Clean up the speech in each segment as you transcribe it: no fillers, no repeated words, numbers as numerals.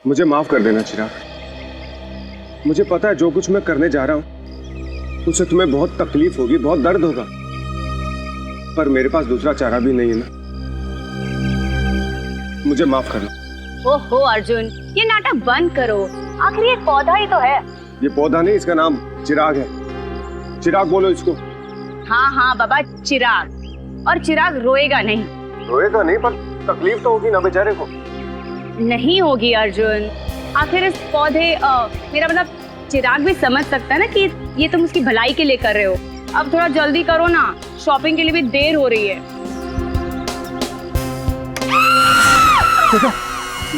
मुझे माफ कर देना चिराग। मुझे पता है जो कुछ मैं करने जा रहा हूँ उससे तुम्हें बहुत तकलीफ होगी, बहुत दर्द होगा, पर मेरे पास दूसरा चारा भी नहीं है ना। मुझे माफ करना। ओहो अर्जुन, ये नाटक बंद करो। आखिर ये पौधा ही तो है। ये पौधा नहीं, इसका नाम चिराग है। चिराग बोलो इसको। हाँ हाँ बाबा, चिराग। और चिराग रोएगा नहीं। रोएगा नहीं, पर तकलीफ तो होगी ना बेचारे को। नहीं होगी अर्जुन। आखिर इस पौधे मेरा मतलब चिराग भी समझ सकता है ना कि ये तुम उसकी भलाई के लिए कर रहे हो। अब थोड़ा जल्दी करो ना, शॉपिंग के लिए भी देर हो रही है।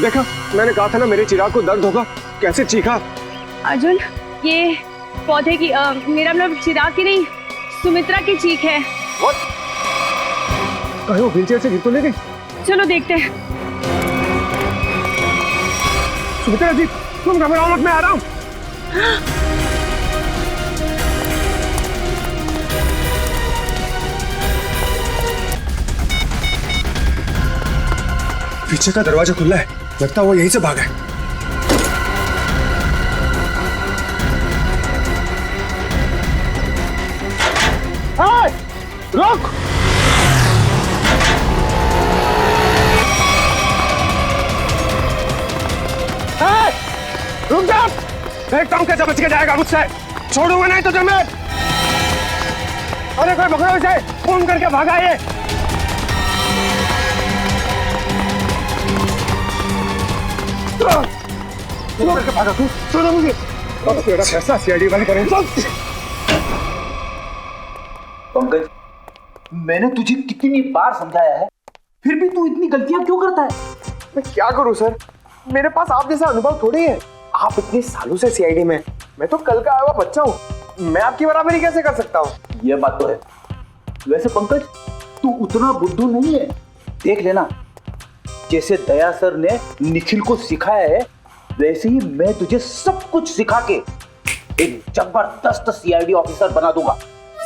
देखा, मैंने कहा था ना मेरे चिराग को दर्द होगा। कैसे चीखा। अर्जुन, ये पौधे की मेरा मतलब चिराग की नहीं, सुमित्रा की चीख है। कहीं वो व्हीलचेयर से गिर तो नहीं गई? चलो देखते हैं। सुमित्रा जी, तुम घबराओ मत, मैं आ रहा हूँ। पीछे का दरवाजा खुला है, लगता है वो यहीं से भागा है। रुक! रुक जा! देखता हूँ कैसे बच के जाएगा मुझसे। छोड़ूंगा नहीं तुझे मैं। अरे कोई पकड़ो इसे, फोन करके भागा ये। करके भागा तू, छोड़ो मुझे। अब तेरा फैसला सीआईडी वाले करेंगे। पंकज, मैंने तुझे कितनी बार समझाया है, फिर भी तू इतनी गलतियां क्यों करता है? मैं क्या करूं सर, मेरे पास आप जैसा अनुभव थोड़ी है। आप इतने सालों से सीआईडी में, मैं तो कल का आया हुआ बच्चा हूँ। मैं आपकी बराबरी कैसे कर सकता हूँ? यह बात तो है। वैसे पंकज, तू उतना बुद्धू नहीं है। देख लेना, जैसे दया सर ने निखिल को सिखाया है, वैसे ही मैं तुझे सब कुछ सिखा के एक जबरदस्त सीआईडी ऑफिसर बना दूंगा।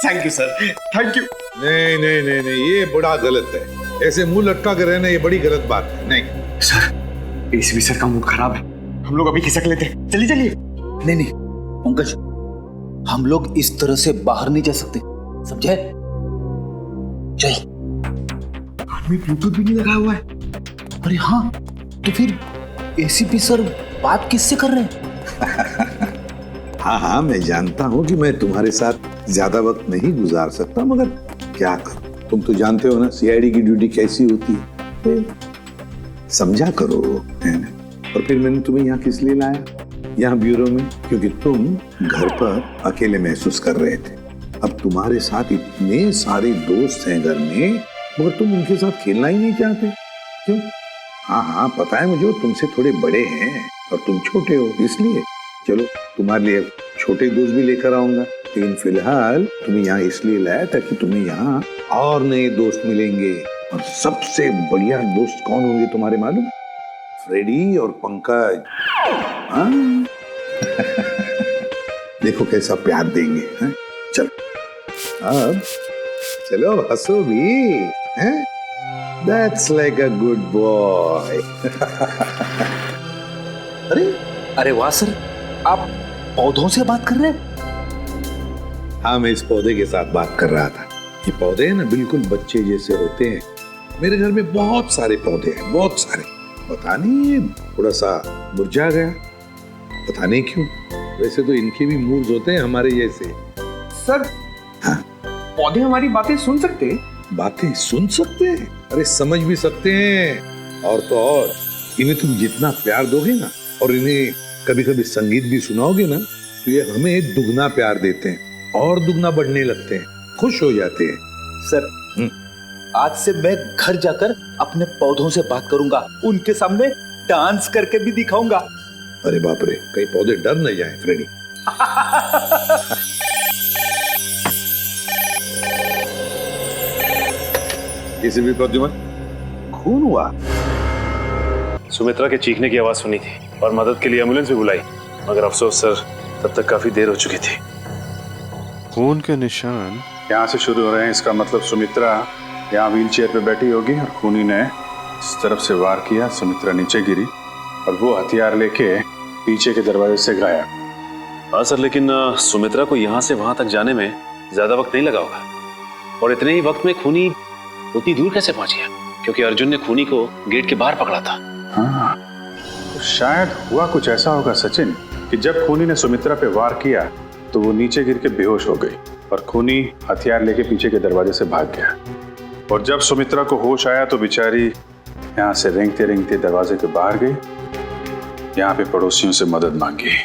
Thank you sir, thank you. नहीं नहीं नहीं नहीं, ये बड़ा गलत है। ऐसे मुंह लटका के रहना ये बड़ी गलत बात है। नहीं सर, एसीपी सर का मूड खराब है, हम लोग अभी खिसक लेते हैं। चलिए चलिए। नहीं नहीं पंकज, हम लोग इस तरह से बाहर नहीं जा सकते, समझे? चल। आदमी ब्लूटूथ भी नहीं लगाया हुआ है। अरे हाँ, तो फिर एसीपी सर बात किससे कर रहे हैं? हाँ हाँ, मैं जानता हूँ कि मैं तुम्हारे साथ ज्यादा वक्त नहीं गुजार सकता, मगर क्या करूं, तुम तो जानते हो ना सीआईडी की ड्यूटी कैसी होती है। समझा करो, है ना? और फिर मैंने तुम्हें यहाँ किस लिए लाया, यहाँ ब्यूरो में, क्योंकि तुम घर पर अकेले महसूस कर रहे थे। अब तुम्हारे साथ इतने सारे दोस्त हैं घर में, मगर तुम उनके साथ खेलना ही नहीं चाहते। क्यों? हाँ हाँ पता है मुझे, तुमसे थोड़े बड़े हैं और तुम छोटे हो, इसलिए। चलो तुम्हारे लिए छोटे दोस्त भी लेकर आऊंगा, लेकिन फिलहाल तुम्हें यहाँ इसलिए लाया ताकि तुम्हें यहाँ और नए दोस्त मिलेंगे। और सबसे बढ़िया दोस्त कौन होंगे तुम्हारे मालूम? फ्रेडी और पंकज। हाँ? देखो कैसा प्यार देंगे। हैं? चलो अब चलो, हंसो भी हैं? That's like a good boy. अरे वाह सर, आप पौधों से बात कर रहे हैं? हाँ, मैं इस पौधे के साथ बात कर रहा था। ये पौधे हैं ना, बिल्कुल बच्चे जैसे होते हैं। मेरे घर में बहुत सारे पौधे हैं, बहुत सारे। पता नहीं ये थोड़ा सा मुरझा गया, पता नहीं क्यों। वैसे तो इनके भी मूड्स होते हैं हमारे जैसे। सर, हाँ? पौधे हमारी बातें सुन सकते हैं? बातें सुन सकते हैं? अरे समझ भी सकते हैं। और तो और, इन्हें तुम जितना प्यार दोगे ना, और इन्हें कभी कभी संगीत भी सुनाओगे ना, तो ये हमें दुगना प्यार देते हैं और दुगना बढ़ने लगते हैं, खुश हो जाते हैं। सर, आज से मैं घर जाकर अपने पौधों से बात करूंगा, उनके सामने डांस करके भी दिखाऊंगा। अरे बाप रे, कहीं पौधे डर न जाए फ्रेडी। किसी भी प्रद्युमन, खून हुआ? सुमित्रा के चीखने की आवाज सुनी थी और मदद के लिए एम्बुलेंस भी बुलाई, मगर अफसोस सर, तब तक काफी देर हो चुकी थी। खून के निशान यहाँ से शुरू हो रहे हैं, इसका मतलब सुमित्रा यहाँ व्हील चेयर पे बैठी होगी और खूनी ने इस तरफ से वार किया, सुमित्रा नीचे गिरी और वो हथियार लेके पीछे के दरवाजे से गायब। हाँ सर, लेकिन सुमित्रा को यहाँ से वहां तक जाने में ज्यादा वक्त नहीं लगा होगा। और इतने ही वक्त में खूनी उतनी दूर कैसे पहुंच गया? क्योंकि अर्जुन ने खूनी को गेट के बाहर पकड़ा था। हाँ, तो शायद हुआ कुछ ऐसा होगा सचिन कि जब खूनी ने सुमित्रा पे वार किया तो वो नीचे गिर के बेहोश हो गई और खूनी हथियार लेके पीछे के दरवाजे से भाग गया। और जब सुमित्रा को होश आया तो बेचारी यहाँ से रेंगते रेंगते दरवाजे के बाहर गई, यहाँ पे पड़ोसियों से मदद मांगी।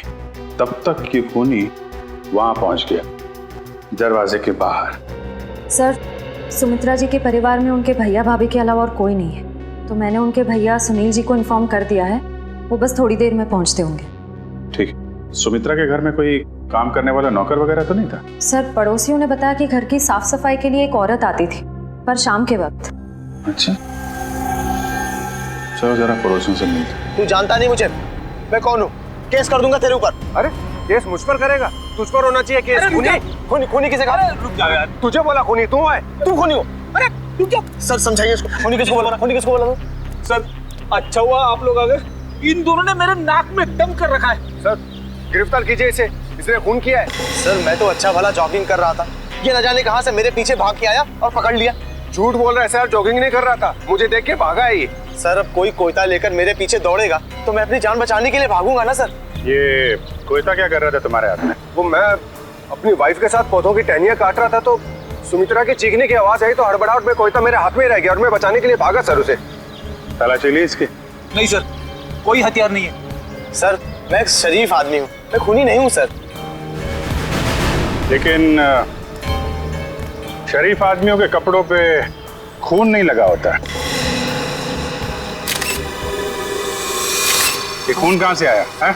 तब तक ये खूनी वहां पहुंच गया, दरवाजे के बाहर। सर, सुमित्रा जी के परिवार में उनके भैया भाभी के अलावा और कोई नहीं है, तो मैंने उनके भैया सुनील जी को इन्फॉर्म कर दिया है। वो बस थोड़ी देर में पहुंचते होंगे। ठीक। सुमित्रा के घर में कोई काम करने वाला नौकर वगैरह तो नहीं था? सर, पड़ोसियों ने बताया कि घर की साफ सफाई के लिए एक औरत आती थी, पर शाम के वक्त। अच्छा, चलो जरा पड़ोसियों से मिलते। तू जानता नहीं मुझे, मैं कौन हूँ? केस कर दूंगा तेरे ऊपर। अरे केस मुझ पर करेगा? तुझ पर होना चाहिए केस। खूनी खूनी किसे कहा? रुक जा यार, तुझे बोला खूनी तू है। तू खूनी हो? अरे तू क्या? सर समझाइए इसको। खूनी किसको बोला? खूनी किसको बोला? सर अच्छा हुआ आप लोग आ गए, इन दोनों ने मेरे नाक में दम कर रखा है। सर गिरफ्तार कीजिए इसे, इसने खून किया है। सर मैं तो अच्छा भला जॉगिंग कर रहा था, ये न जाने कहां से मेरे पीछे भाग के आया और पकड़ लिया। झूठ बोल रहा है सर, जॉगिंग नहीं कर रहा था, मुझे देख के भागा है ये। सर अब कोई कोयता लेकर मेरे पीछे दौड़ेगा तो मैं अपनी जान बचाने के लिए भागूंगा ना सर। ये कोयता क्या कर रहा था तुम्हारे हाथ में? वो मैं अपनी वाइफ के साथ पौधों की टहनियां काट रहा था तो सुमित्रा की चीखने की आवाज आई तो हड़बड़ाहट में कोयता मेरे हाथ में रह गया और मैं बचाने के लिए भागा सर उसे। तलाशी ली इसकी? नहीं सर, कोई हथियार नहीं है। सर मैं एक शरीफ आदमी हूँ, मैं खूनी नहीं हूँ सर। लेकिन शरीफ आदमियों के कपड़ों पे खून नहीं लगा होता। ये खून कहाँ से आया है?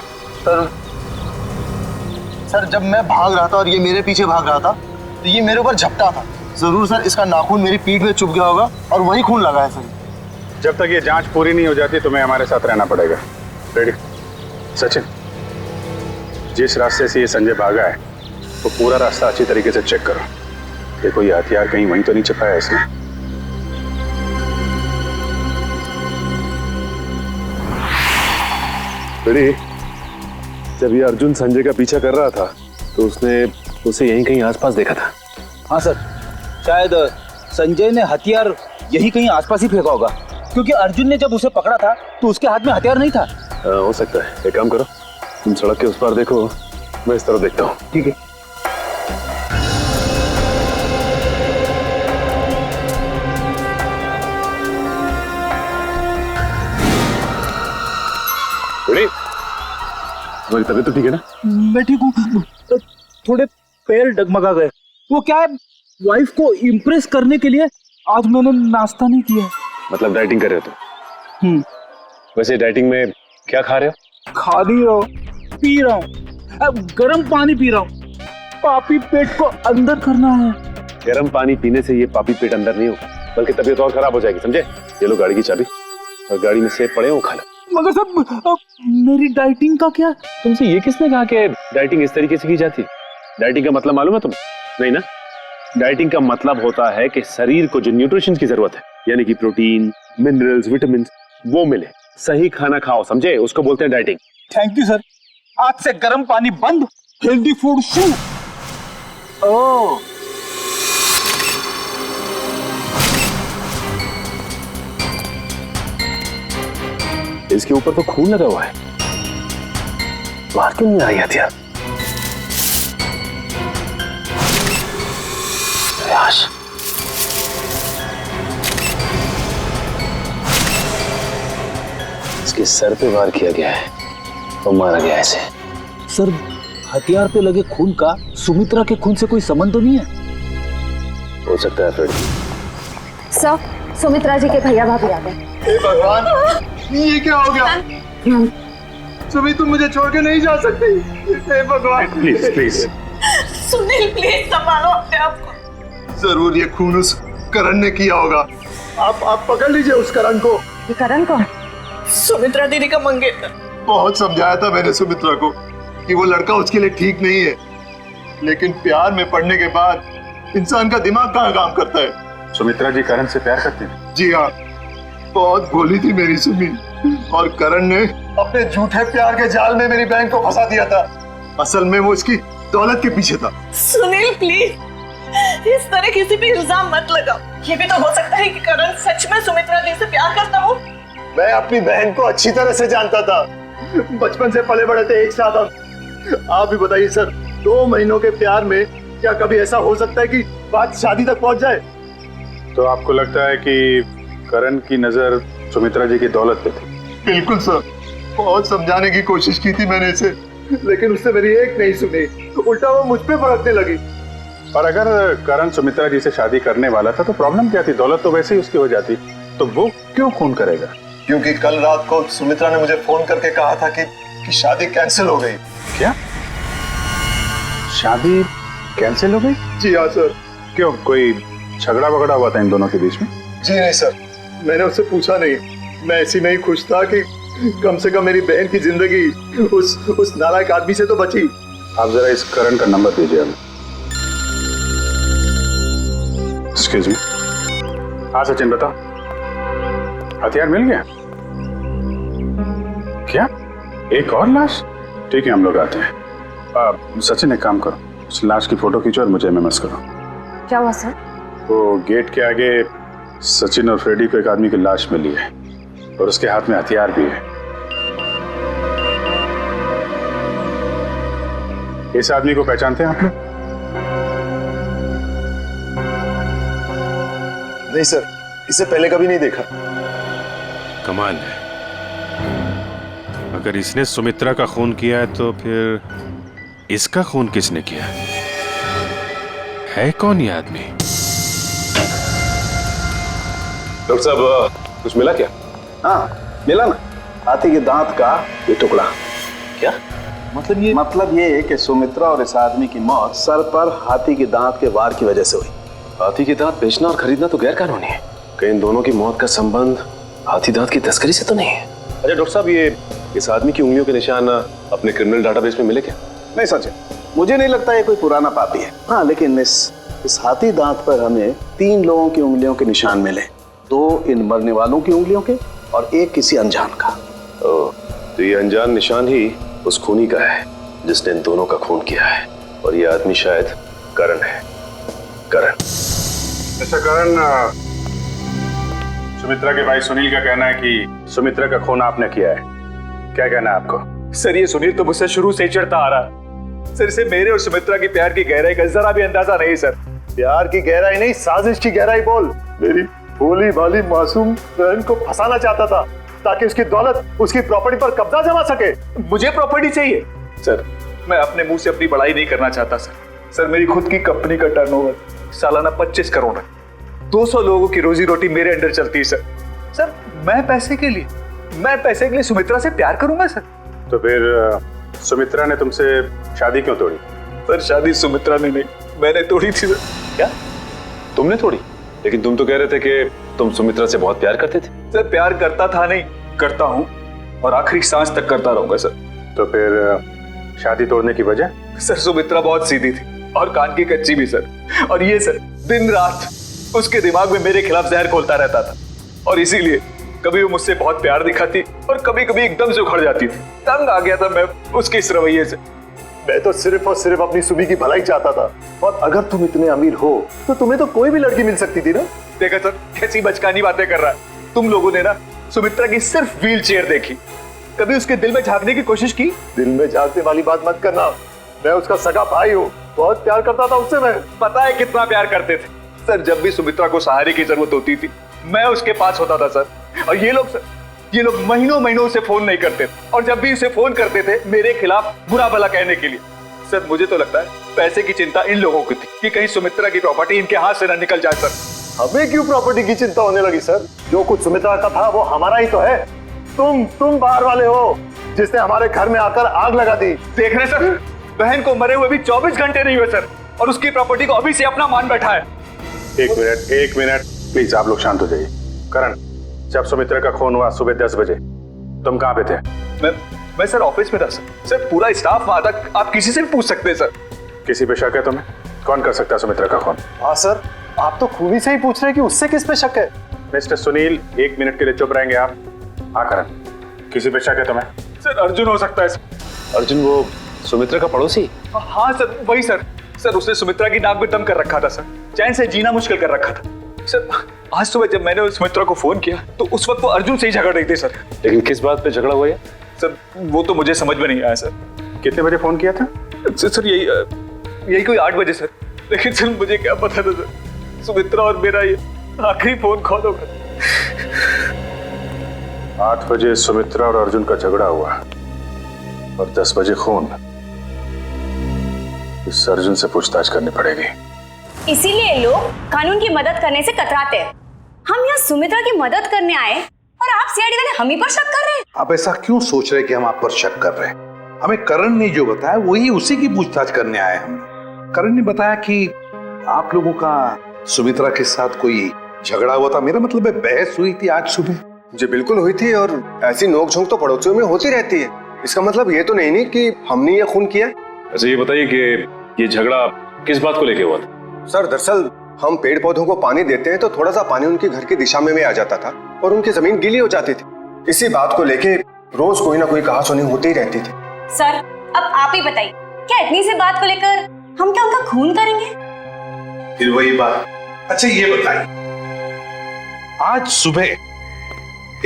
सर जब मैं भाग रहा था और ये मेरे पीछे भाग रहा था तो ये मेरे ऊपर झपटा था। जरूर सर इसका नाखून मेरी पीठ में चुभ गया होगा और वही खून लगा है सर। जब तक ये जांच पूरी नहीं हो जाती तुम्हें हमारे साथ रहना पड़ेगा। रेडी? सचिन, जिस रास्ते से ये संजय भागा है वो पूरा रास्ता अच्छी तरीके से चेक करो। देखो ये हथियार कहीं वहीं तो नहीं छिपाया इसने। रेडी? जब ये अर्जुन संजय का पीछा कर रहा था तो उसने उसे यहीं कहीं आसपास देखा था। हाँ सर, शायद संजय ने हथियार यही कहीं आसपास ही फेंका होगा, क्योंकि अर्जुन ने जब उसे पकड़ा था तो उसके हाथ में हथियार नहीं था। हो सकता है। एक काम करो, तुम सड़क के उस पार देखो, मैं इस तरफ देखता हूँ। ठीक है। तुम्हारी तबीयत तो ठीक है ना? मैं ठीक हूँ, थोड़े पैर डगमगा गए। वो क्या है, वाइफ को इम्प्रेस करने के लिए आज मैंने नाश्ता नहीं किया। मतलब डाइटिंग कर रहे हो तुम? वैसे डाइटिंग में क्या खा रहे हो? खा नहीं रहा हूँ, पी रहा हूँ। अब गर्म पानी पी रहा हूँ, पापी पेट को अंदर करना है। गर्म पानी पीने से ये पापी पेट अंदर नहीं होगा, बल्कि तबीयत और खराब हो जाएगी, समझे? ये लो गाड़ी की चाबी, और गाड़ी में सेब पड़े हो खा लो। मगर सब मेरी डाइटिंग का क्या? तुमसे ये किसने कहा कि डाइटिंग इस तरीके से की जाती है? डाइटिंग का मतलब मालूम है तुम्हें? नहीं ना? डाइटिंग का मतलब होता है कि शरीर को जो न्यूट्रिशन की जरूरत है, यानी कि प्रोटीन, मिनरल्स, विटामिन, वो मिले। सही खाना खाओ, समझे? उसको बोलते हैं डाइटिंग। थैंक यू सर, आज से गर्म पानी बंद, हेल्दी फूड शुरू। ओह, इसके ऊपर तो खून लगा हुआ है, बाहर क्यों नहीं आई हथियार? प्रयास। इसके सर पे वार किया गया है और मारा गया ऐसे। सर हथियार पे लगे खून का सुमित्रा के खून से कोई संबंध तो नहीं है? हो सकता है फ्रेड। सर, सुमित्रा जी के भैया भाभी आ गए। हे भगवान, ये क्या हो गया? सुमी तुम मुझे छोड़ के नहीं जा सकती। हे भगवान प्लीज प्लीज। सुनील प्लीज संभालो अपने आप को। जरूर ये खून उस करण ने किया होगा। आप पकड़ लीजिए उस करण को। ये करण कौन? सुमित्रा दीदी का मंगेतर। बहुत समझाया था मैंने सुमित्रा को कि वो लड़का उसके लिए ठीक नहीं है, लेकिन प्यार में पड़ने के बाद इंसान का दिमाग कहाँ काम करता है। सुमित्रा जी करण से प्यार करती हैं? जी हाँ, बहुत भोली थी मेरी सुमी, और करण ने अपने झूठे प्यार के जाल में मेरी बहन को फंसा दिया था। असल में वो इसकी दौलत के पीछे था। सुनील प्लीज इस तरह किसी भी इल्जाम मत लगाओ। ये भी तो हो सकता है कि करण सच में सुमित्रा दी से प्यार करता हो। मैं अपनी बहन को अच्छी तरह से जानता था, बचपन से पले बड़े थे एक साथ। आप भी बताइए सर, 2 महीनों के प्यार में क्या कभी ऐसा हो सकता है कि बात शादी तक पहुंच जाए? तो आपको लगता है कि करण की नजर सुमित्रा जी की दौलत पे थी? बिल्कुल सर, बहुत समझाने की कोशिश की थी मैंने इसे, लेकिन उसने मेरी एक नहीं सुनी, उल्टा वो मुझ पे भड़कने लगी। और अगर करण सुमित्रा जी से शादी करने वाला था तो प्रॉब्लम क्या थी? दौलत तो वैसे ही उसकी हो जाती, तो वो क्यों खून करेगा? क्योंकि कल रात को सुमित्रा ने मुझे फोन करके कहा था कि शादी कैंसिल हो गई। क्या? शादी कैंसिल हो गई? जी हाँ सर। क्यों, कोई झगड़ा वगड़ा हुआ था इन दोनों के बीच में? जी नहीं सर, मैंने उससे पूछा नहीं। मैं ऐसी में ही खुश था कि कम से कम मेरी बहन की जिंदगी उस नालायक आदमी से तो बची। आप जरा इस करण का नंबर दीजिए हमें। Excuse me. हाँ सचिन बताओ, हथियार मिल गया? क्या एक और लाश? ठीक है हम लोग आते हैं। सचिन एक काम करो, उस लाश की फोटो खींचो और मुझे एमएमएस करो। क्या हुआ सर? वो गेट के आगे सचिन और फ्रेडी को एक आदमी की लाश मिली है और उसके हाथ में हथियार भी है। इस आदमी को पहचानते हैं आप लोग? नहीं सर, इसे पहले कभी नहीं देखा। कमाल है, अगर इसने सुमित्रा का खून किया है तो फिर इसका खून किसने किया है? कौन ये आदमी? डॉक्टर साहब कुछ मिला क्या? हाँ मिला ना, हाथी के दांत का ये टुकड़ा। क्या मतलब ये है कि सुमित्रा और इस आदमी की मौत सर पर हाथी के दांत के वार की वजह से हुई। हाथी के दांत बेचना और खरीदना तो गैर कानूनी है। कहीं इन दोनों की मौत का संबंध हाथी दांत की तस्करी से तो नहीं है? अच्छा डॉक्टर साहब, ये इस आदमी की उंगलियों के निशान अपने क्रिमिनल डाटाबेस में मिले क्या? नहीं सच, मुझे नहीं लगता ये कोई पुराना पापी है। हाँ लेकिन इस हाथी दांत पर हमें 3 लोगों की उंगलियों के निशान मिले, 2 इन मरने वालों की उंगलियों के और 1 किसी अनजान का। तो ये अनजान निशान ही उस खूनी का है जिसने इन दोनों का खून किया है, और ये आदमी शायद करण है। करण। अच्छा करण, सुमित्रा के भाई सुनील का कहना है कि सुमित्रा का खून आपने किया है, क्या कहना है आपको? सर ये सुनील तो मुझसे शुरू से ही चढ़ता आ रहा है। सर इसे मेरे और सुमित्रा की प्यार की गहराई का जरा भी अंदाजा नहीं सर। प्यार की गहराई नहीं, साजिश की गहराई बोल। मेरी भोली भाली मासूम बहन को फंसाना चाहता था ताकि उसकी दौलत, उसकी प्रॉपर्टी पर कब्जा जमा सके। मुझे प्रॉपर्टी चाहिए सर, मैं अपने मुंह से अपनी बड़ाई नहीं करना चाहता सर। सर मेरी खुद की कंपनी का टर्नओवर सालाना 25 करोड़ है। 200 लोगों की रोजी रोटी मेरे अंडर चलती है सर। सर मैं पैसे के लिए सुमित्रा से प्यार करूंगा सर? तो फिर सुमित्रा ने तुमसे शादी क्यों तोड़ी? सर शादी सुमित्रा ने नहीं, मैंने तोड़ी थी सर। क्या तुमने तोड़ी? लेकिन तुम तो कह रहे थे कि तुम सुमित्रा से बहुत प्यार करते थे। सर प्यार करता था नहीं, करता हूँ और आखिरी सांस तक करता रहूंगा सर। तो फिर शादी तोड़ने की वजह? सर सुमित्रा बहुत सीधी थी और कान की कच्ची भी सर। और ये सर दिन रात उसके दिमाग में मेरे खिलाफ जहर घोलता रहता था, और इसीलिए कभी वो मुझसे बहुत प्यार दिखाती और कभी कभी एकदम से उखड़ जाती थी। तंग आ गया था मैं उसके इस रवैये से। मैं तो सिर्फ और सिर्फ अपनी सुमी की भलाई चाहता था, और अगर तुम इतने अमीर हो तो तुम्हें तो कोई भी लड़की मिल सकती थी ना। देखा सर कैसी बचकानी बातें कर रहा है। तुम लोगों ने ना सुमित्रा की सिर्फ व्हील चेयर देखी, कभी उसके दिल में झांकने की कोशिश की? दिल में झांकने वाली बात मत करना, मैं उसका सगा भाई हूँ, बहुत प्यार करता था उससे। मैं पता है कितना प्यार करते थे सर। जब भी सुमित्रा को सहारे की जरूरत होती थी मैं उसके पास होता था सर। और ये लोग महीनों महीनों उसे फोन नहीं करते थे, और जब भी उसे फोन करते थे मेरे खिलाफ बुरा भला कहने के लिए। सर मुझे तो लगता है पैसे की चिंता इन लोगों की थी कि कहीं सुमित्रा की प्रॉपर्टी इनके हाथ से न निकल जाए सर। हमें क्यों प्रॉपर्टी की चिंता होने लगी सर? जो कुछ सुमित्रा का था वो हमारा ही तो है। तुम बाहर वाले हो जिसने हमारे घर में आकर आग लगा दी। देख रहे सर, बहन को मरे हुए भी 24 घंटे नहीं हुए सर, और उसकी प्रॉपर्टी को अभी से अपना मान बैठा है। एक मिनट प्लीज, आप लोग शांत हो जाइए। करण, जब सुमित्रा का खून हुआ सुबह 10 बजे तुम कहाँ पे थे? मैं सर ऑफिस में था सर। पूरा स्टाफ वहां तक, आप किसी से भी पूछ सकते हैं सर। किसी पे शक है तुम्हें? कौन कर सकता है सुमित्रा का खून? हाँ सर, आप तो खूनी से ही पूछ रहे हैं कि उससे किस पे शक है। मिस्टर सुनील, 1 मिनट के लिए चुप रहेंगे आप? हाँ करण, किसी पे शक है तुम्हें? सर अर्जुन हो सकता है। अर्जुन वो सुमित्रा का पड़ोसी? हाँ सर, वही सर। सर उसने सुमित्रा की नाक में दम कर रखा था सर, चैन से जीना मुश्किल कर रखा था सर। आज सुबह जब मैंने सुमित्रा को फोन किया तो उस वक्त वो अर्जुन से ही झगड़ रही थी सर। लेकिन किस बात पे झगड़ा हुआ है सर? वो तो मुझे समझ में नहीं आया सर। कितने बजे फोन किया था? सर यही कोई 8 बजे सर। लेकिन सर मुझे क्या पता था सर, सुमित्रा और मेरा ये आखिरी फोन कॉल होगा। 8 बजे सुमित्रा और अर्जुन का झगड़ा हुआ और 10 बजे खून। इस अर्जुन से पूछताछ करनी पड़ेगी। इसीलिए लोग कानून की मदद करने से कतराते हैं। हम यहाँ सुमित्रा की मदद करने आए और आप सीआईडी वाले हम ही पर शक कर रहे हैं। आप ऐसा क्यों सोच रहे हैं कि हम आप पर शक कर रहे हैं? हमें करण ने जो बताया वही उसी की पूछताछ करने आए हम। करण ने बताया कि आप लोगों का सुमित्रा के साथ कोई झगड़ा हुआ था। मेरा मतलब है बहस हुई थी आज सुबह। जी बिल्कुल हुई थी, और ऐसी नोकझोंक तो पड़ोसियों में होती रहती है। इसका मतलब ये तो नहीं कि हमने ये खून किया। अच्छा ये बताइए कि ये झगड़ा किस बात को लेके हुआ था? सर दरअसल हम पेड़ पौधों को पानी देते हैं तो थोड़ा सा पानी उनके घर की दिशा में आ जाता था और उनकी जमीन गीली हो जाती थी। इसी बात को लेके रोज कोई ना कोई कहासुनी होती ही रहती थी। सर अब आप ही बताइए, क्या इतनी सी बात को लेकर हम क्या उनका खून करेंगे? फिर वही बात। अच्छा ये बताइए, आज सुबह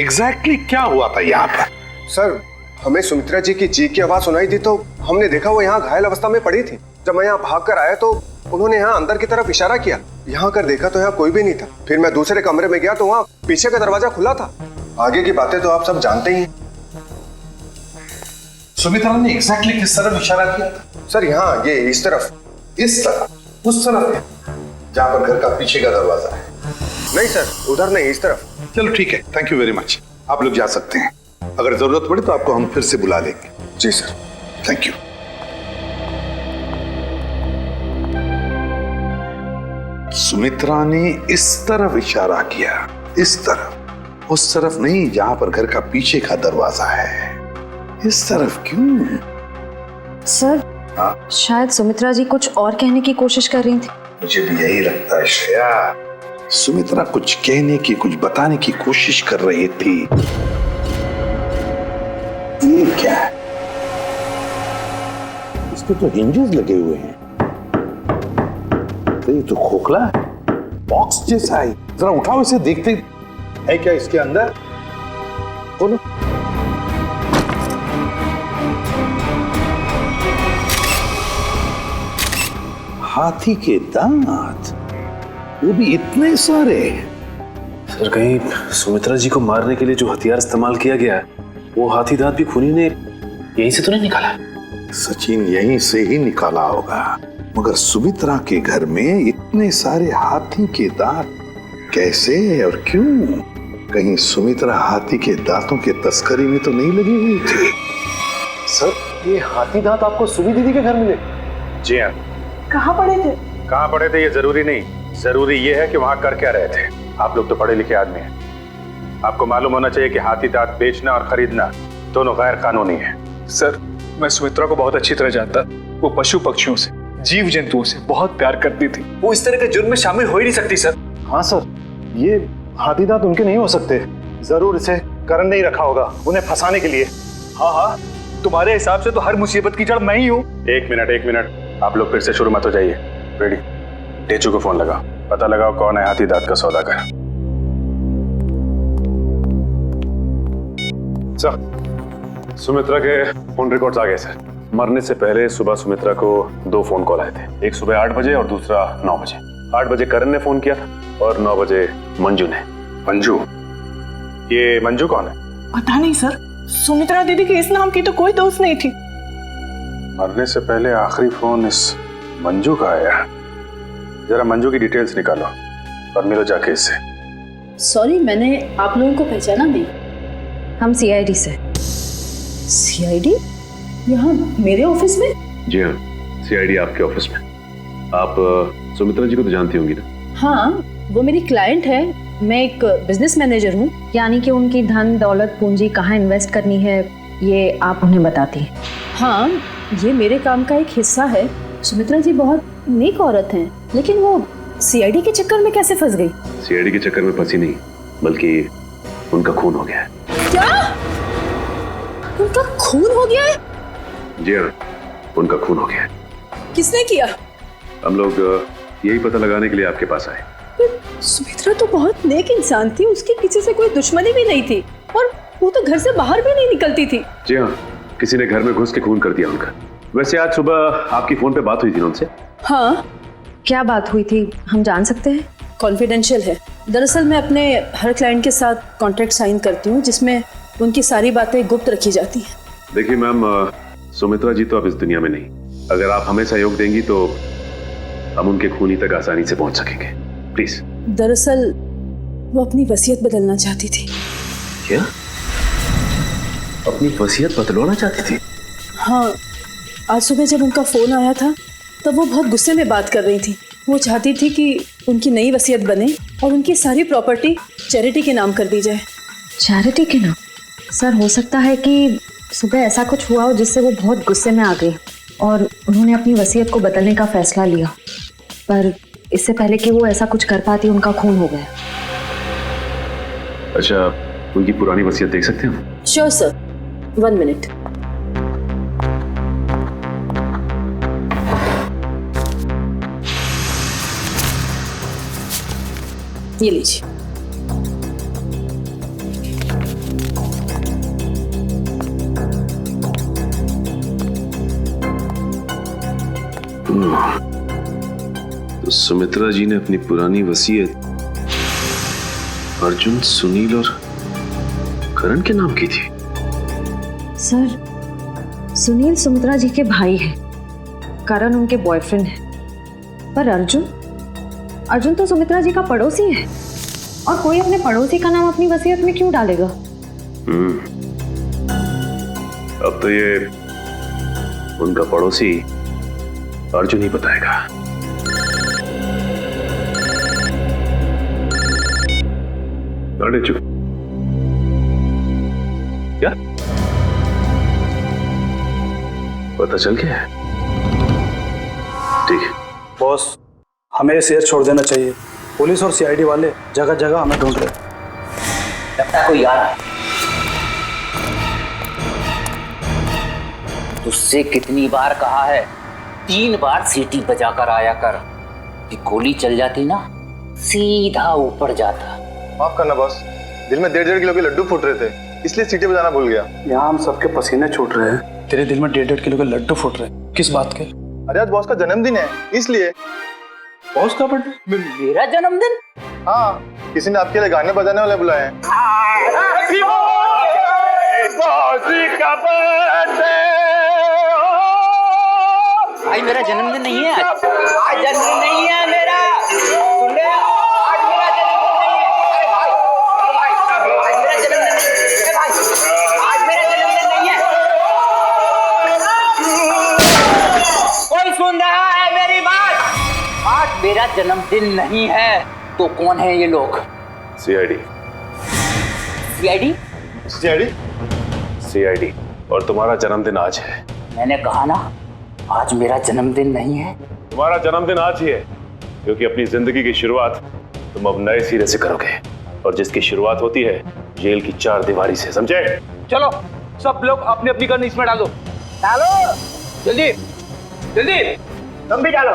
एग्जैक्टली क्या हुआ था यहाँ पर? सर हमें सुमित्रा जी की चीख की आवाज सुनाई दी तो हमने देखा वो यहाँ घायल अवस्था में पड़ी थी। जब मैं यहाँ भाग कर आया तो उन्होंने यहाँ अंदर की तरफ इशारा किया। यहाँ कर देखा तो यहाँ कोई भी नहीं था। फिर मैं दूसरे कमरे में गया तो वहाँ पीछे का दरवाजा खुला था। आगे की बातें तो आप सब जानते ही हैं। सुमित्रा ने एग्जैक्टली किस तरफ इशारा किया था? सर यहाँ ये इस तरफ। इस तरफ? उस तरफ है जहाँ पर घर का पीछे का दरवाजा है? नहीं सर, उधर नहीं, इस तरफ। चलो ठीक है, थैंक यू वेरी मच। आप लोग जा सकते हैं। अगर जरूरत पड़े तो आपको हम फिर से बुला लेंगे। जी सर, थैंक यू। सुमित्रा ने इस तरफ इशारा किया, इस तरफ, उस तरफ नहीं जहां पर घर का पीछे का दरवाजा है। इस तरफ क्यों? सर शायद सुमित्रा जी कुछ और कहने की कोशिश कर रही थी। मुझे भी यही लगता है श्रेया। सुमित्रा कुछ कहने की, कुछ बताने की कोशिश कर रही थी। ये क्या है? इसके तो हिंजेस लगे हुए हैं। तो ये तो खोखला है, बॉक्स जैसा है। जरा उठाओ इसे, देखते है क्या इसके अंदर। खोलो। हाथी के दांत, वो भी इतने सारे। सर कहीं सुमित्रा जी को मारने के लिए जो हथियार इस्तेमाल किया गया है वो हाथी दांत भी खूनी ने यहीं से तो नहीं निकाला? सचिन यहीं से ही निकाला होगा, मगर सुमित्रा के घर में इतने सारे हाथी के दांत कैसे और क्यों? कहीं सुमित्रा हाथी के दांतों के तस्करी में तो नहीं लगी हुई थी? सर ये हाथी दांत आपको सुमी दीदी के घर मिले? जी हाँ। कहाँ पड़े थे? कहाँ पड़े थे ये जरूरी नहीं, जरूरी ये है कि वहां कर क्या रहे थे। आप लोग तो पढ़े लिखे आदमी हैं, आपको मालूम होना चाहिए कि हाथी दांत बेचना और खरीदना दोनों गैर कानूनी है। सर मैं सुमित्रा को बहुत अच्छी तरह जानता। वो पशु पक्षियों से, जीव जंतुओं से बहुत प्यार करती थी। वो इस तरह के जुर्म में शामिल हो ही नहीं सकती सर। हाँ सर, ये हाथी दांत उनके नहीं हो सकते। जरूर इसे करण ने ही रखा होगा उन्हें फंसाने के लिए। हाँ हाँ, तुम्हारे हिसाब से तो हर मुसीबत की जड़ मैं ही हूँ। एक मिनट, आप लोग फिर से शुरू मत हो जाइए। रेडी, टेचू को फोन लगाओ, पता लगाओ कौन है हाथी दांत का सौदागर। सर सुमित्रा के फोन रिकॉर्ड्स आ गए सर। मरने से पहले सुबह सुमित्रा को 2 फोन कॉल आए थे, एक सुबह 8 बजे और दूसरा 9 बजे। 8 बजे करण ने फोन किया था और 9 बजे मंजू ने। मंजू? ये मंजू कौन है? पता नहीं सर, सुमित्रा दीदी के इस नाम की तो कोई दोस्त नहीं थी। मरने से पहले आखिरी फोन इस मंजू का आया। जरा मंजू की डिटेल्स निकालो और मिलो जाके इससे। सॉरी, मैंने आप लोगों को पहचाना नहीं। हम सीआईडी से। सीआईडी? यहाँ मेरे ऑफिस में? जी हाँ, सीआईडी आपके ऑफिस में। आप सुमित्रा जी को तो जानती होंगी ना? हाँ, वो मेरी क्लाइंट है। मैं एक बिजनेस मैनेजर हूँ। यानी कि उनकी धन दौलत पूंजी कहाँ इन्वेस्ट करनी है ये आप उन्हें बताती हैं? हाँ, ये मेरे काम का एक हिस्सा है। सुमित्रा जी बहुत नेक औरत हैं, लेकिन वो सीआईडी के चक्कर में कैसे फंस गई? सीआईडी के चक्कर में फंसी नहीं, बल्कि उनका खून हो गया है। क्या? उनका खून हो गया है? जी हाँ, उनका खून हो गया है। किसने किया? हम लोग यही पता लगाने के लिए आपके पास आए। सुमित्रा तो बहुत नेक इंसान थी, उसकी किसी से कोई दुश्मनी भी नहीं थी और वो तो घर से बाहर भी नहीं निकलती थी। जी हाँ, किसी ने घर में घुस के खून कर दिया उनका। वैसे आज सुबह आपकी फोन पे बात हुई थी ना उनसे? हाँ। क्या बात हुई थी, हम जान सकते हैं? कॉन्फिडेंशियल है। दरअसल मैं अपने हर क्लाइंट के साथ कॉन्ट्रैक्ट साइन करती हूँ जिसमें उनकी सारी बातें गुप्त रखी जाती हैं। देखिए मैम, सुमित्रा जी तो अब इस दुनिया में नहीं। अगर आप हमें सहयोग देंगी तो हम उनके खूनी तक आसानी से पहुंच सकेंगे। प्लीज। दरअसल वो अपनी वसीयत बदलना चाहती थी। क्या? अपनी वसीयत बदलवाना चाहती थी? हाँ, आज सुबह जब उनका फोन आया था तब वो बहुत गुस्से में बात कर रही थी। वो चाहती थी कि उनकी नई वसीयत बने और उनकी सारी प्रॉपर्टी चैरिटी के नाम कर दी जाए। चैरिटी के नाम? सर, हो सकता है कि सुबह ऐसा कुछ हुआ हो जिससे वो बहुत गुस्से में आ गई और उन्होंने अपनी वसीयत को बदलने का फैसला लिया, पर इससे पहले कि वो ऐसा कुछ कर पाती उनका खून हो गया। अच्छा, उनकी पुरानी वसीयत देख सकते हैं हम? Sure sir, 1 minute. ये लीजिए। तो सुमित्रा जी ने अपनी पुरानी वसीयत अर्जुन, सुनील और करण के नाम की थी। सर, सुनील सुमित्रा जी के भाई हैं, करण उनके बॉयफ्रेंड है, पर अर्जुन तो सुमित्रा जी का पड़ोसी है और कोई अपने पड़ोसी का नाम अपनी वसीयत में क्यों डालेगा? अब तो ये उनका पड़ोसी अर्जुन ही बताएगा। अरे चुप। क्या पता चल गया है? ठीक है बॉस, हमें शेयर छोड़ देना चाहिए। पुलिस और सीआईडी वाले जगह जगह हमें ढूंढ रहे हैं। लगता है कोई आ रहा है। तुझसे कितनी बार कहा है, 3 बार सीटी बजा कर आया कर। कि गोली चल जाती ना, सीधा ऊपर जाता। माफ करना बॉस, दिल में 1.5 किलो के लड्डू फूट रहे थे, इसलिए सीटी बजाना भूल गया। यहाँ हम सबके पसीने छूट रहे हैं, तेरे दिल में 1.5 किलो के लड्डू फूट रहे हैं। किस बात के? अरे आज बॉस का जन्मदिन है, इसलिए। बॉस का बर्थडे? मेरा जन्मदिन? हाँ, किसी ने आपके लिए गाने बजाने वाले बुलाए हैं। भाई मेरा जन्मदिन नहीं है, आज जन्मदिन नहीं है मेरा। सुन ले, आज मेरा जन्मदिन नहीं है। भाई, आज मेरा जन्मदिन नहीं है। कोई सुन रहा है मेरी बात? आज मेरा जन्मदिन नहीं है। तो कौन है ये लोग? सीआईडी। सीआईडी? सीआईडी? सीआईडी। और तुम्हारा जन्मदिन आज है। मैंने कहा ना, आज मेरा जन्मदिन नहीं है। तुम्हारा जन्मदिन आज ही है क्योंकि अपनी जिंदगी की शुरुआत तुम अब नए सिरे से करोगे और जिसकी शुरुआत होती है जेल की 4 दीवारी से, समझे? चलो सब लोग अपनी अपनी गन इसमें डालो। डालो जल्दी जल्दी। तुम भी डालो।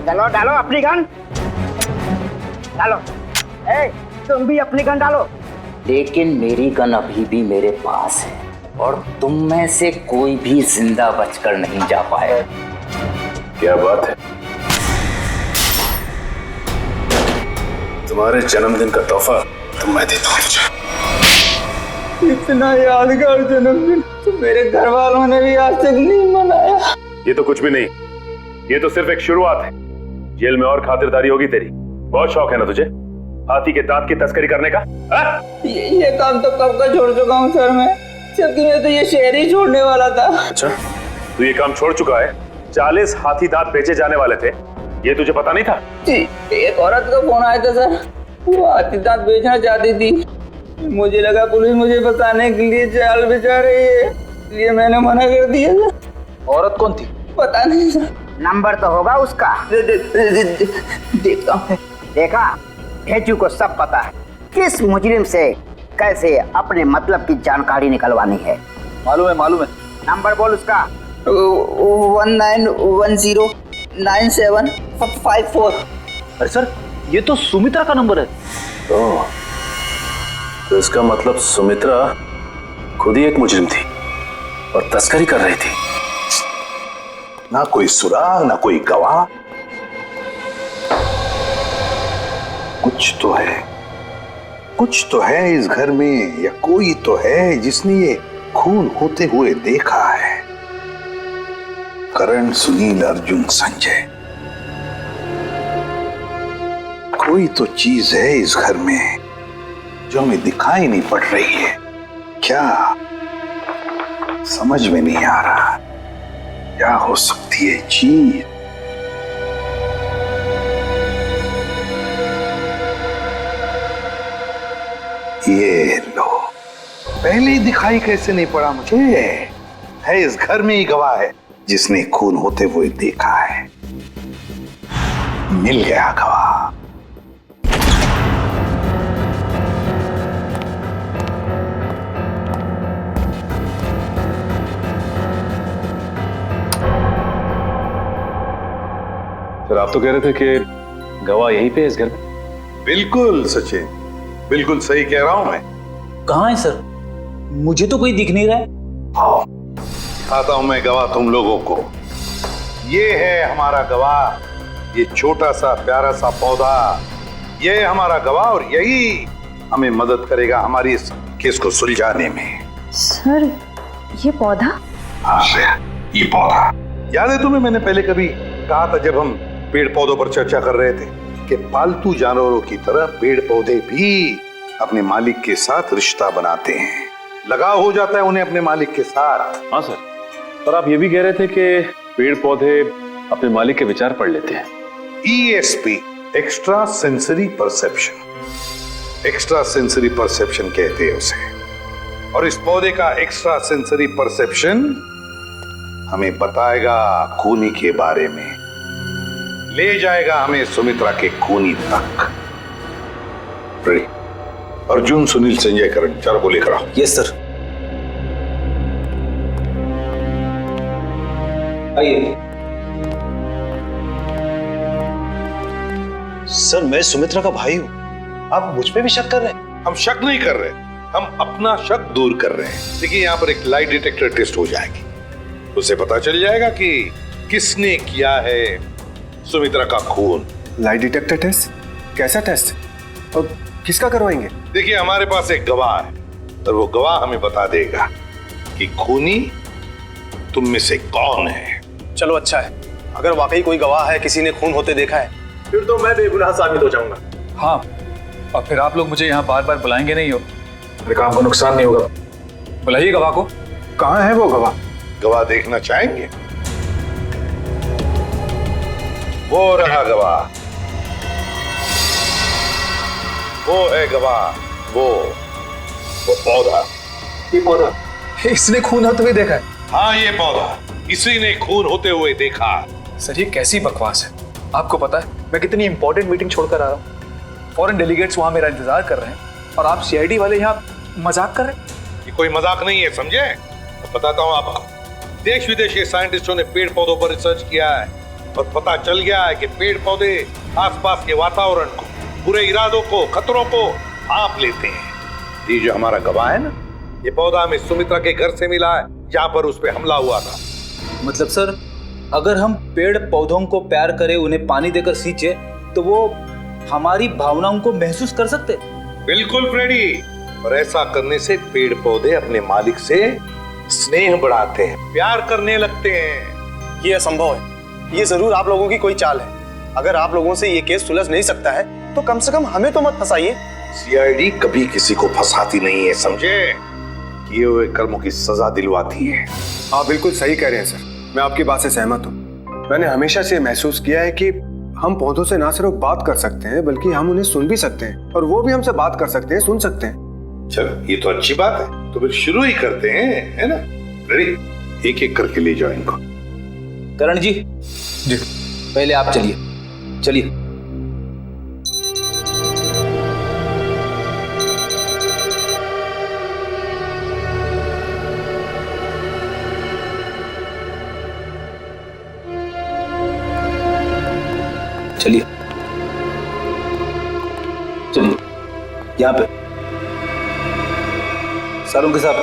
डालो डालो अपनी गन डालो। तुम भी अपनी गन डालो। लेकिन मेरी गन अभी भी मेरे पास है और तुम में से कोई भी जिंदा बचकर नहीं जा पाए। क्या बात है? तुम्हारे जन्मदिन का तोहफा तो मैं देता हूँ। इतना यादगार जन्मदिन तो मेरे घर वालों ने भी आज तक नहीं मनाया। ये तो कुछ भी नहीं, ये तो सिर्फ एक शुरुआत है। जेल में और खातिरदारी होगी तेरी। बहुत शौक है ना तुझे हाथी के दांत की तस्करी करने का? ये काम तो कब का छोड़ चुका हूँ सर मैं, जबकि मैं तो ये शहर ही छोड़ने वाला था। अच्छा, तू ये काम छोड़ चुका है? 40 हाथी दांत बेचे जाने वाले थे, ये तुझे पता नहीं था? जी, एक औरत का फोन आया था सर, वो हाथी दांत बेचना चाहती थी। मुझे लगा पुलिस मुझे बताने के लिए जाल बिछा रही है, इसलिए मैंने मना कर दिया सर। औरत कौन थी? पता नहीं सर। नंबर तो होगा उसका। देखता हूँ। देखा, भेजू को सब पता है किस मुजरिम से कैसे अपने मतलब की जानकारी निकलवानी है। मालूम है। नंबर बोल उसका। 19109754। अरे सर, ये तो सुमित्रा का नंबर है। तो इसका मतलब सुमित्रा खुद ही एक मुजरिम थी और तस्करी कर रही थी। ना कोई सुराग, ना कोई गवाह। कुछ तो है इस घर में, या कोई तो है जिसने ये खून होते हुए देखा है। करण, सुनील, अर्जुन, संजय, कोई तो चीज है इस घर में जो हमें दिखाई नहीं पड़ रही है। क्या समझ में नहीं आ रहा, क्या हो सकती है चीज। ये लो, पहले ही दिखाई कैसे नहीं पड़ा मुझे। है इस घर में ही गवाह है जिसने खून होते हुए देखा है। मिल गया गवाह। फिर आप तो कह रहे थे कि गवाह यहीं पे है इस घर में। बिल्कुल सचिन, बिल्कुल सही कह रहा हूं मैं। कहाँ है सर? मुझे तो कोई दिख नहीं रहा है। आओ दिखाता हूं मैं गवाह तुम लोगों को। ये है हमारा गवाह, ये छोटा सा प्यारा सा पौधा, ये है हमारा गवाह और यही हमें मदद करेगा हमारी इस केस को सुलझाने में। सर, ये पौधा? हाँ ये पौधा याद है तुम्हें? मैंने पहले कभी कहा था जब हम पेड़ पौधों पर चर्चा कर रहे थे कि पालतू जानवरों की तरह पेड़ पौधे भी अपने मालिक के साथ रिश्ता बनाते हैं, लगाव हो जाता है उन्हें अपने मालिक के साथ। हाँ सर, पर आप ये भी कह रहे थे कि पेड़ पौधे अपने मालिक के विचार पढ़ लेते हैं। ESP, extra sensory perception. Extra sensory perception कहते हैं उसे। और इस पौधे का एक्स्ट्रा सेंसरी परसेप्शन हमें बताएगा खूनी के बारे में, ले जाएगा हमें सुमित्रा के खूनी तक। अर्जुन, सुनील, संजय, करण, चारों को लेकर आओ। Yes sir. आइए। सर, मैं सुमित्रा का भाई हूं, आप मुझ पे भी शक कर रहे हैं? हम शक नहीं कर रहे, हम अपना शक दूर कर रहे हैं। देखिए यहाँ पर एक लाई डिटेक्टर टेस्ट हो जाएगी, उसे पता चल जाएगा कि किसने किया है सुमित्रा का खून। Lie detector test? कैसा टेस्ट? और किसका करवाएंगे? देखिए हमारे पास एक गवाह है और वो गवाह हमें बता देगा कि खूनी तुम में से कौन है। चलो अच्छा है, अगर वाकई कोई गवाह है, किसी ने खून होते देखा है, फिर तो मैं बेगुनाह साबित हो जाऊंगा। हाँ, और फिर आप लोग मुझे यहाँ बार बार बुलाएंगे नहीं हो, मेरे काम को नुकसान नहीं होगा। बुलाइए गवाह को। कहाँ है वो गवाह? गवाह देखना चाहेंगे? वो रहा गवाह, वो है गवाह, वो पौधा। ये पौधा इसने खून होते हुए देखा है? हाँ ये पौधा इसी ने खून होते हुए देखा। सर ये कैसी बकवास है? आपको पता है मैं कितनी इंपॉर्टेंट मीटिंग छोड़कर आ रहा हूँ, फॉरेन डेलीगेट्स वहां मेरा इंतजार कर रहे हैं और आप CID वाले यहाँ मजाक कर रहे हैं? ये कोई मजाक नहीं है, समझे? तो बताता हूँ आपको, देश विदेश के साइंटिस्टों ने पेड़ पौधों पर रिसर्च किया है और पता चल गया है कि पेड़ पौधे आसपास के वातावरण को, बुरे इरादों को, खतरों को भांप लेते हैं। ये जो हमारा गवाह है ना, ये पौधा हमें सुमित्रा के घर से मिला है जहाँ पर उस पे हमला हुआ था। मतलब सर, अगर हम पेड़ पौधों को प्यार करें, उन्हें पानी देकर सींचे, तो वो हमारी भावनाओं को महसूस कर सकते? बिल्कुल फ्रेडी, और ऐसा करने से पेड़ पौधे अपने मालिक से स्नेह बढ़ाते हैं, प्यार करने लगते हैं। ये असंभव है, ये जरूर आप लोगों की कोई चाल है। अगर आप लोगों से ये केस सुलझ नहीं सकता है तो कम से कम हमें तो मत फंसाइए। CID कभी किसी को फंसाती नहीं है, समझे? किए हुए कर्मों की सजा दिलवाती है। आप बिल्कुल सही कह रहे हैं सर, मैं आपकी बात से सहमत हूँ। मैंने हमेशा से महसूस किया है कि हम पौधों से ना सिर्फ बात कर सकते हैं बल्कि हम उन्हें सुन भी सकते हैं और वो भी हमसे बात कर सकते हैं, सुन सकते हैं। चलो ये तो अच्छी बात है, तो फिर शुरू ही करते हैं, है ना? रेडी? एक एक करके ले जाओ इनको। करण जी, पहले आप चलिए। चलिए चलिए, यहाँ पे सारों के साथ।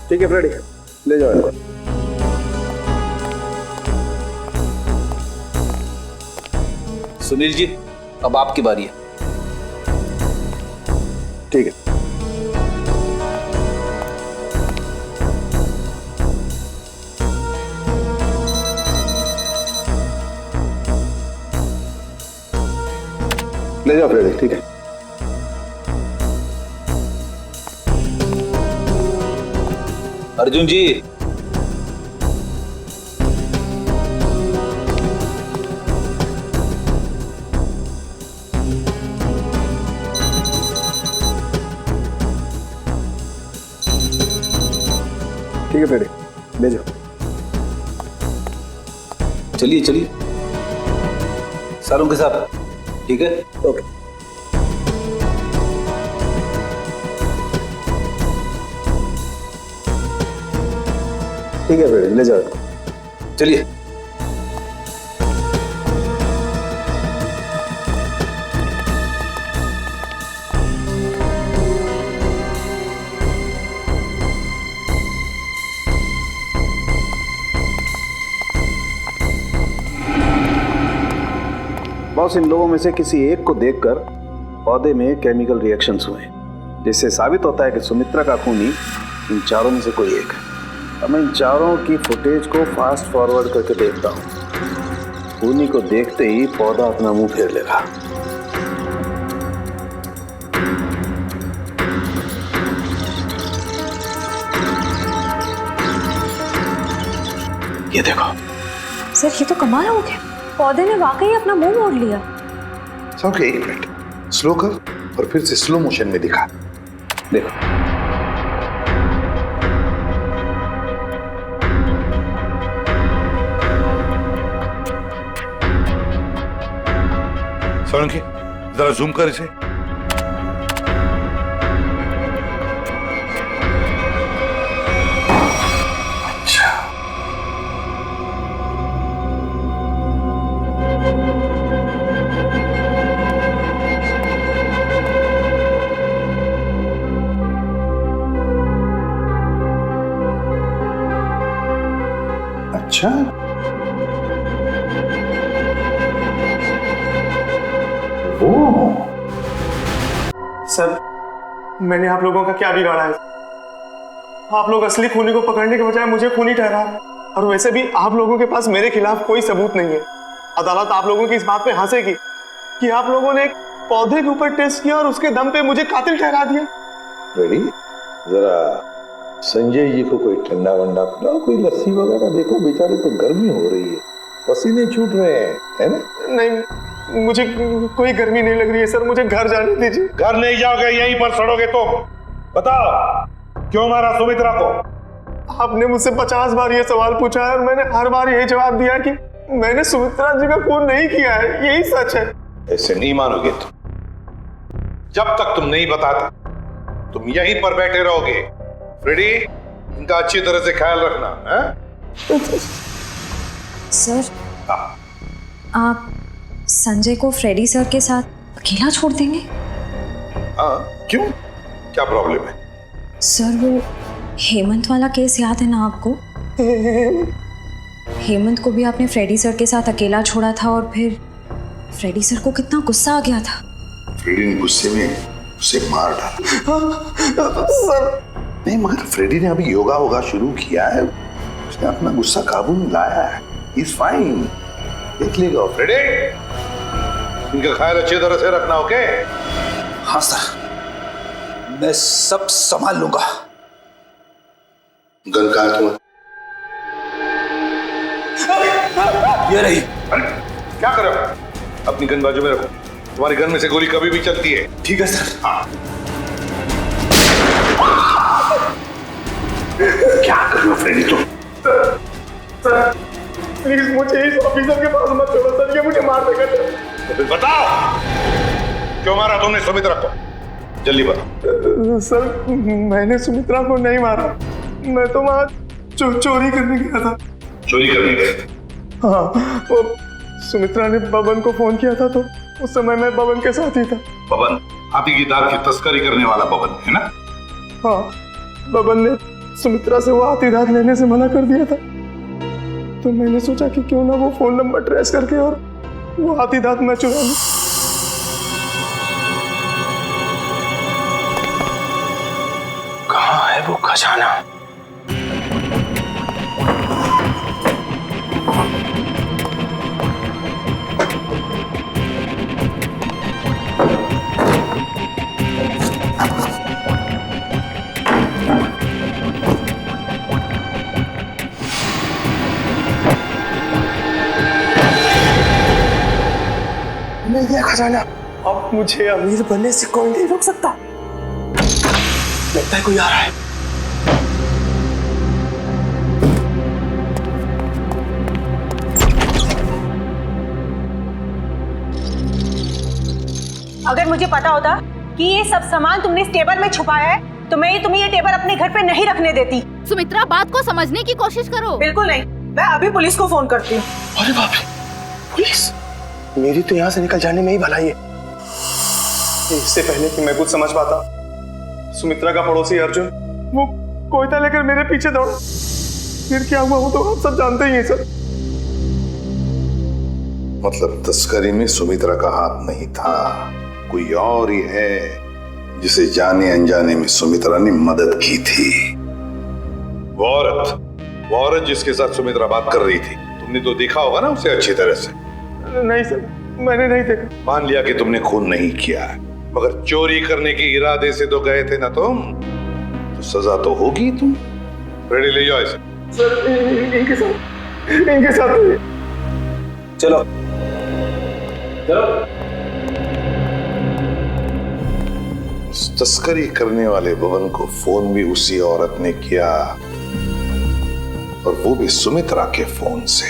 ठीक है फ्रेडी, ले जाओ इनको। सुनील जी, अब आपकी बारी है। ठीक है। ले जाओ फ्रेडी, ठीक है। अर्जुन जी, ठीक है फ्रेडी, ले जाओ। चलिए चलिए, सारों के साथ। ठीक है, ओके। ठीक है फ्रेडी, ले जाओ। चलिए। बॉस, इन लोगों में से किसी एक को देखकर पौधे में केमिकल रिएक्शंस हुए, जिससे साबित होता है कि सुमित्रा का खूनी इन चारों में से कोई एक है। अब मैं इन चारों की फुटेज को फास्ट फॉरवर्ड करके देखता हूँ। खूनी को देखते ही पौधा अपना मुंह फेर लेगा। ये देखो सर, ये तो कमाल हो गया, पौधे ने वाकई अपना मुंह मोड़ लिया। ओके, एक मिनट, स्लो कर और फिर से स्लो मोशन में दिखा। देखो, सोलंकी, जरा जूम कर इसे। अच्छा, अच्छा, सर, मैंने आप लोगों का क्या बिगाड़ा है? आप लोग असली खूनी को पकड़ने के बजाय मुझे खूनी ठहरा रहे हैं। और वैसे भी आप लोगों के पास मेरे खिलाफ कोई सबूत नहीं है। अदालत आप लोगों की इस बात पे हंसेगी कि आप लोगों ने एक पौधे के ऊपर टेस्ट किया और उसके दम पे मुझे कातिल ठहरा दिया। रेडी, जरा संजय जी को कोई ठंडा वंडा पिलाओ, कोई लस्सी वगैरह। देखो बेचारे तो गर्मी हो रही है, पसीने छूट रहे हैं, है ना? नहीं, मुझे कोई गर्मी नहीं लग रही है सर, मुझे घर जाने दीजिए। घर नहीं जाओगे, यहीं पर सड़ोगे तुम। बताओ, क्यों मारा सुमित्रा को? आपने मुझसे 50 बार ये सवाल पूछा है और मैंने हर बार यही जवाब दिया कि मैंने सुमित्रा जी का खून नहीं किया है, यही सच है। ऐसे नहीं मानोगे तुम। जब तक तुम नहीं बताते तुम यहीं पर बैठे रहोगे। फ्रेडी, इनका अच्छी तरह से ख्याल रखना है? सर, आप संजय को फ्रेडी सर के साथ अकेला छोड़ देंगे? हाँ, क्यों? क्या प्रॉब्लम है? सर, वो हेमंत वाला केस याद है ना आपको? हेमंत को भी आपने फ्रेडी सर के साथ अकेला छोड़ा था और फिर फ्रेडी सर को कितना गुस्सा आ गया था। फ्रेडी ने गुस्से में उसे मार डाला। सर, नहीं, मगर फ्रेडी ने अभी योगा वोगा शुरू किया है, उसने अपना गुस्सा काबू में लाया है। इज फाइन, देख लेगा। फ्रेडी, इनका ख्याल अच्छी तरह से रखना, ओके? हाँ सर, मैं सब संभाल लूंगा। गन कहाँ है तुम्हारी? ये रही। अरे क्या कर रहे हो? अपनी गन बाजू में रखो, तुम्हारी गन में से गोली कभी भी चलती है। ठीक है सर। हाँ। क्या कर रहे हो फ्रेडी तुम? सर, प्लीज मुझे इस ऑफिसर के पास मत छोड़ो सर, ये मुझे मार देगा। तो फिर बताओ, क्यों मारा तुमने सुमित्रा को? जल्दी बताओ। सर मैंने सुमित्रा को नहीं मारा, मैं तो वहां चोरी करने गया था। चोरी करने गए? हाँ, वो सुमित्रा ने बबन को फोन किया था तो उस समय मैं बबन के साथ ही था। बबन हाथी की दाल की तस्करी करने वाला बबन है ना? हाँ, बबन ने सुमित्रा से वो हाथी दांत लेने से मना कर दिया था, तो मैंने सोचा कि क्यों ना वो फोन नंबर ट्रेस करके और वो हाथी दांत मैं चुरा लूं। कहाँ है वो खजाना? मिल गया खजाना। अब मुझे अमीर बनने से कोई नहीं रोक सकता। लगता है कोई आ रहा है। अगर मुझे पता होता कि ये सब सामान तुमने इस टेबल में छुपाया है तो मैं तुम्हें ये टेबल अपने घर पे नहीं रखने देती। सुमित्रा, बात को समझने की कोशिश करो। बिल्कुल नहीं, मैं अभी पुलिस को फोन करती हूँ। अरे बाप रे, पुलिस! मेरी तो यहाँ से निकल जाने में ही भलाई है। इससे पहले कि मैं कुछ समझ पाता, सुमित्रा का पड़ोसी अर्जुन वो कोयता लेकर मेरे पीछे दौड़ा। फिर क्या हुआ वो तो आप सब जानते ही हैं सर। मतलब तस्करी में सुमित्रा का हाथ नहीं था, कोई और ही है जिसे जाने अनजाने में सुमित्रा ने मदद की थी। वो औरत जिसके साथ सुमित्रा बात कर रही थी, तुमने तो देखा होगा ना उसे अच्छी तरह से? नहीं सर, मैंने नहीं देखा। मान लिया कि तुमने खून नहीं किया, मगर चोरी करने के इरादे से तो गए थे ना तुम, तो सजा तो होगी तुम। रेडी, ले जाओ इसे। सर इनके साथ चलो उस तस्करी करने वाले बबन को फोन भी उसी औरत ने किया, और वो भी सुमित्रा के फोन से,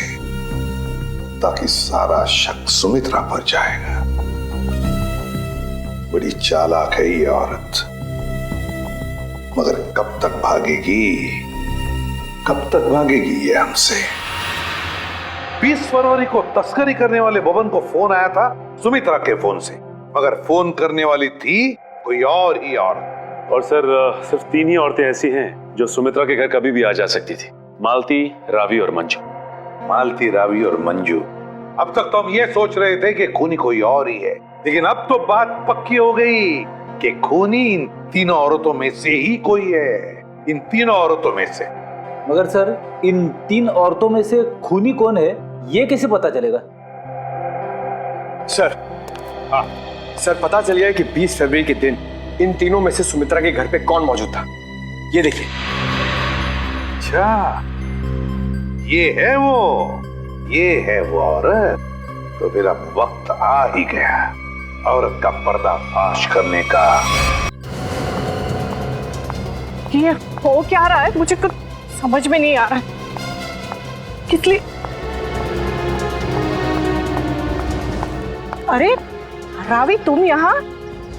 ताकि सारा शक सुमित्रा पर जाएगा। बड़ी चालाक है ये औरत, मगर कब तक भागेगी ये हमसे। 20 फरवरी को तस्करी करने वाले बबन को फोन आया था सुमित्रा के फोन से, मगर फोन करने वाली थी कोई और ही औरत। और सर सिर्फ 3 ही औरतें ऐसी हैं जो सुमित्रा के घर कभी भी आ जा सकती थी, मालती, रावी और मंजू। मालती, रावी और मंजू। अब तक तो हम ये सोच रहे थे कि खूनी कोई और ही है, लेकिन अब तो बात पक्की हो गई कि खूनी इन 3 औरतों में से ही कोई है, इन 3 औरतों में से। मगर सर, इन 3 औरतों में से खूनी कौन है ये कैसे पता चलेगा? सर, सर पता चल गया कि 20 फरवरी के दिन इन तीनों में से सुमित्रा के घर पे कौन मौजूद था। ये देखिए। अच्छा, ये है वो औरत। तो फिर अब वक्त आ ही गया औरत का पर्दाफाश करने का। ये हो क्या रहा है, मुझे कुछ समझ में नहीं आ रहा। किस लिए? अरे रावी, तुम यहाँ?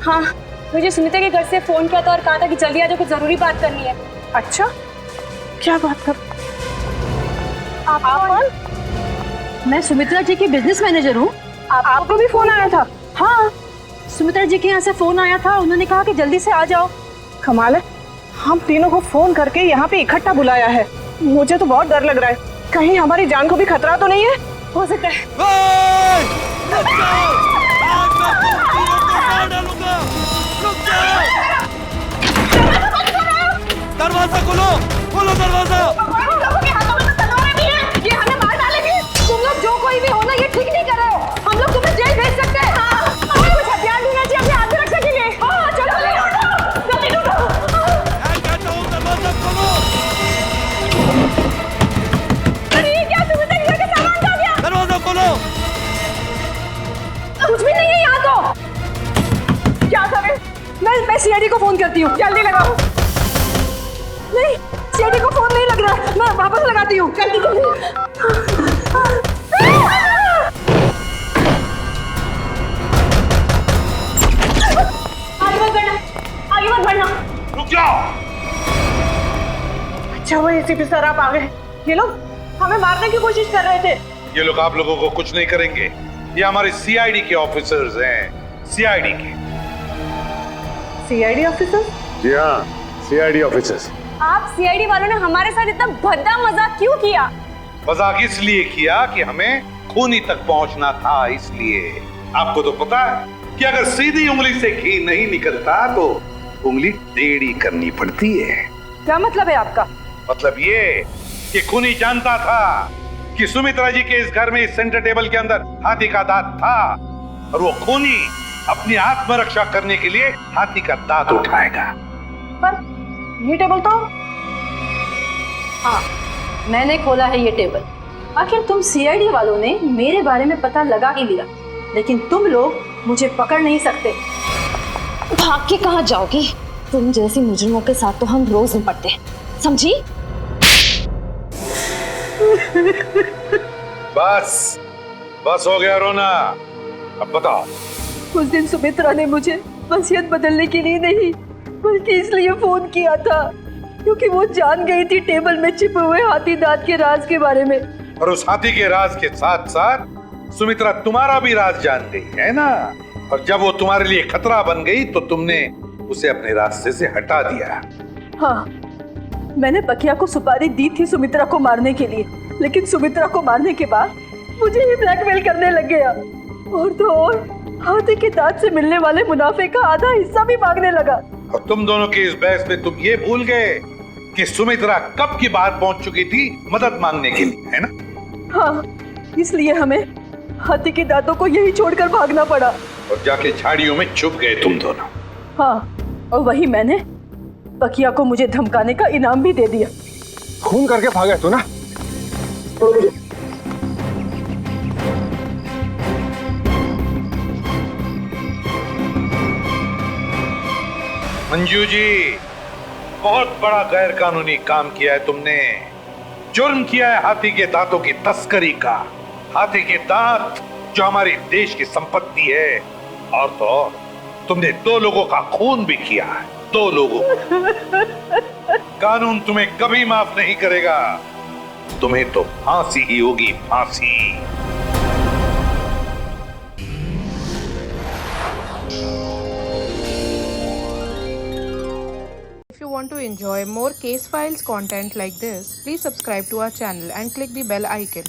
हाँ, मुझे सुनीता के घर से फोन किया था और कहा था कि जल्दी आ जाओ, कुछ जरूरी बात करनी है। अच्छा, क्या बात कर? आप कौन? मैं सुमित्रा जी की बिजनेस मैनेजर हूँ। आपको भी फोन आया था? हाँ, सुमित्रा जी के यहाँ से फोन आया था, उन्होंने कहा कि जल्दी से आ जाओ। कमाल है, हम तीनों को फोन करके यहाँ पे इकट्ठा बुलाया है। मुझे तो बहुत डर लग रहा है, कहीं हमारी जान को भी खतरा तो नहीं है? हो सकता है। दरवाजा खोलो दरवाजा। ये हमें मार डालेंगे। तुम लोग जो कोई भी हो ना, ये ठीक नहीं कर रहे हो। हम लोग तुम्हें जेल भेज सकते हैं। हमें कुछ हथियार देना चाहिए अपनी आत्मरक्षा के लिए। हाँ, चलो जल्दी ढूंढो। दरवाजा खोलो। अरे ये क्या, सुमित्रा के घर के सामान खा गया। दरवाजा खोलो। कुछ भी नहीं है यहाँ तो। क्या करें? मैं सीआईडी को फोन करती हूँ। जल्दी लगाओ। नहीं, सीआईडी को फोन नहीं लग रहा है, मैं वापस लगाती हूँ। जल्दी जल्दी। जाओ। अच्छा वो एसीपी सर आप आ गए। ये लोग हमें मारने की कोशिश कर रहे थे। ये लोग आप लोगों को कुछ नहीं करेंगे। ये हमारे सीआईडी के ऑफिसर्स हैं, सीआईडी के। CID officer? जी हाँ, सीआईडी ऑफिसर्स। आप सीआईडी वालों ने हमारे साथ इतना भद्दा मजाक क्यों किया? मजाक इसलिए किया कि हमें खूनी तक पहुंचना था, इसलिए। आपको तो पता है कि अगर सीधी उंगली से घी नहीं निकलता तो उंगली टेढ़ी करनी पड़ती है। क्या मतलब है आपका? मतलब ये कि खूनी जानता था कि सुमित्रा जी के इस घर में, इस सेंटर टेबल के अंदर हाथी का दांत था, और वो खूनी अपनी आत्मरक्षा करने के लिए हाथी का दांत उठाएगा। पर ये टेबल तो... हाँ, मैंने खोला है ये टेबल। आखिर तुम सीआईडी वालों ने मेरे बारे में पता लगा ही लिया, लेकिन तुम लोग मुझे पकड़ नहीं सकते। भाग के कहाँ जाओगी? तुम जैसी मुजरिमों के साथ तो हम रोज निपटते हैं, समझी? बस बस हो गया रोना। अब बताओ। उस दिन सुमित्रा ने मुझे वसीयत बदलने के लिए नहीं, बल्कि इसलिए फोन किया था क्योंकि वो जान गई थी टेबल में छिपे हुए हाथी दांत के राज के बारे में। और उस हाथी के राज के साथ साथ सुमित्रा तुम्हारा भी राज जान गई है ना। और जब वो तुम्हारे लिए खतरा बन गई तो तुमने उसे अपने रास्ते से हटा दिया। हाँ, मैंने बकिया को सुपारी दी थी सुमित्रा को मारने के लिए, लेकिन सुमित्रा को मारने के बाद मुझे ही ब्लैकमेल करने लग गया। और तो और हाथी के दांत से मिलने वाले मुनाफे का आधा हिस्सा भी मांगने लगा। और तुम दोनों के इस बहस में तुम ये भूल गए कि सुमित्रा कब की बात पहुंच चुकी थी मदद मांगने के लिए, है ना? हाँ, इसलिए हमें हाथी के दांतों को यही छोड़कर भागना पड़ा। और जाके झाड़ियों में छुप गए तुम दोनों। हाँ, और वही मैंने बकिया को मुझे धमकाने का इनाम भी दे दिया। खून करके भागा तू ना। मंजू जी, बहुत बड़ा गैर कानूनी काम किया है तुमने। जुर्म किया है हाथी के दांतों की तस्करी का। हाथी के दांत जो हमारे देश की संपत्ति है, और तो और तुमने 2 लोगों का खून भी किया है, 2 लोगों का। कानून तुम्हें कभी माफ नहीं करेगा। तुम्हें तो फांसी ही होगी, फांसी। If you want to enjoy more case files content like this, please subscribe to our channel and click the bell icon.